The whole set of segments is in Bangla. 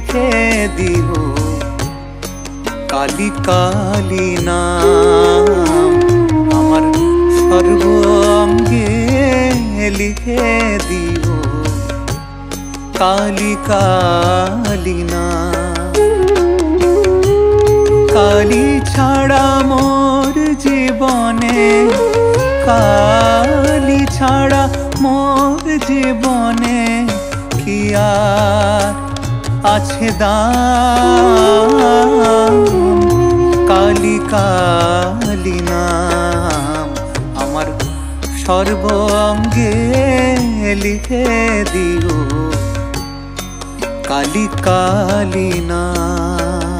লিখে দিও কালি কালি নাম আমার সর্বঙ্গে লিখে দিও কালি কালি নাম। কালি ছাড়া মোর জীবনে, কালি ছাড়া মোর জীবনে কি আর আছে দাম। কালি কালি নাম আমার সর্বঙ্গে লিখে দিও কালি কালি নাম।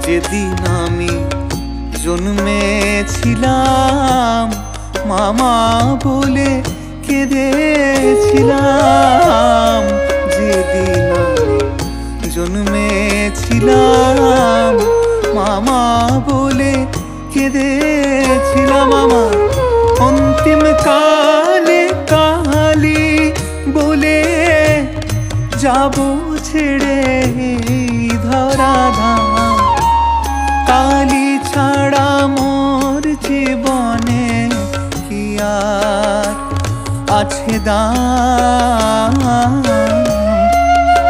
যেদিন আমি জন্মেছিলাম মামা বলে কেঁদেছিলাম। যেদিন আমি জন্মেছিলাম মামা বলে কেঁদেছিলাম। আমার অন্তিম কালে কালি বলে যাব ছেড়ে ধরাধাম। কালি ছাড়া মোর জীবনে কি আর আছে দাম।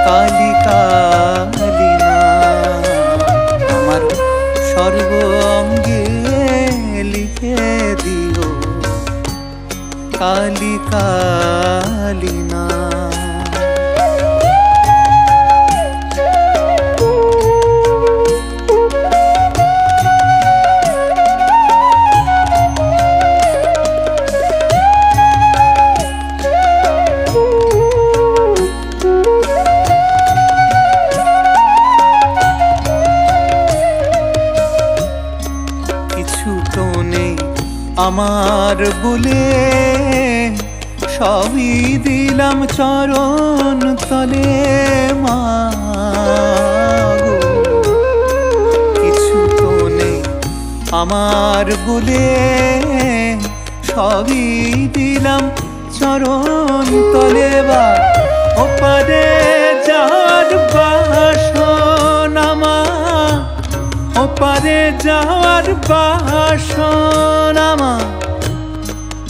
কালি কালি নাম আমার সর্বঙ্গে লিখে দিও কালি কালি নাম। আমার বলে সবই দিলাম চরণ তলে মা গো। কিছু তো নেই আমার বলে সবই দিলাম চরণ তলে। বা ওপারে যাওয়ার বাসনা মা, ওপারে যাওয়ার বাসনা মা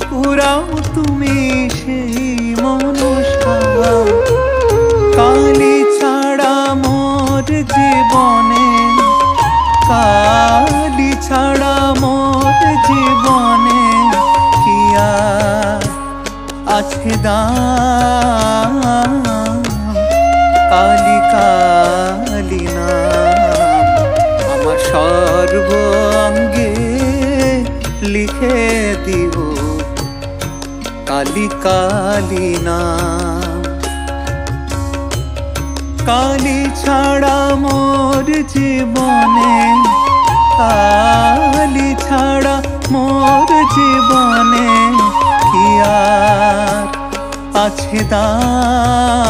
পুরাও তুমি সেই মনসা। কালি ছাড়া মোর জীবনে, কালি ছাড়া মোর জীবনে কি আর আছে দাম। কালি কালি নাম আমার সর্বঙ্গে লিখে দিও কালি কালি নাম। কালি ছাড়া মোর জীবনে, কালি ছাড়া মোর জীবনে কি আর আছে দাম।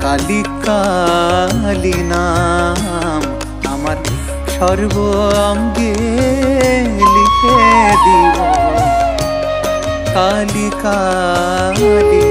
কালি কালি নাম আমার সর্বঙ্গে লিখে দিও কালি কালি।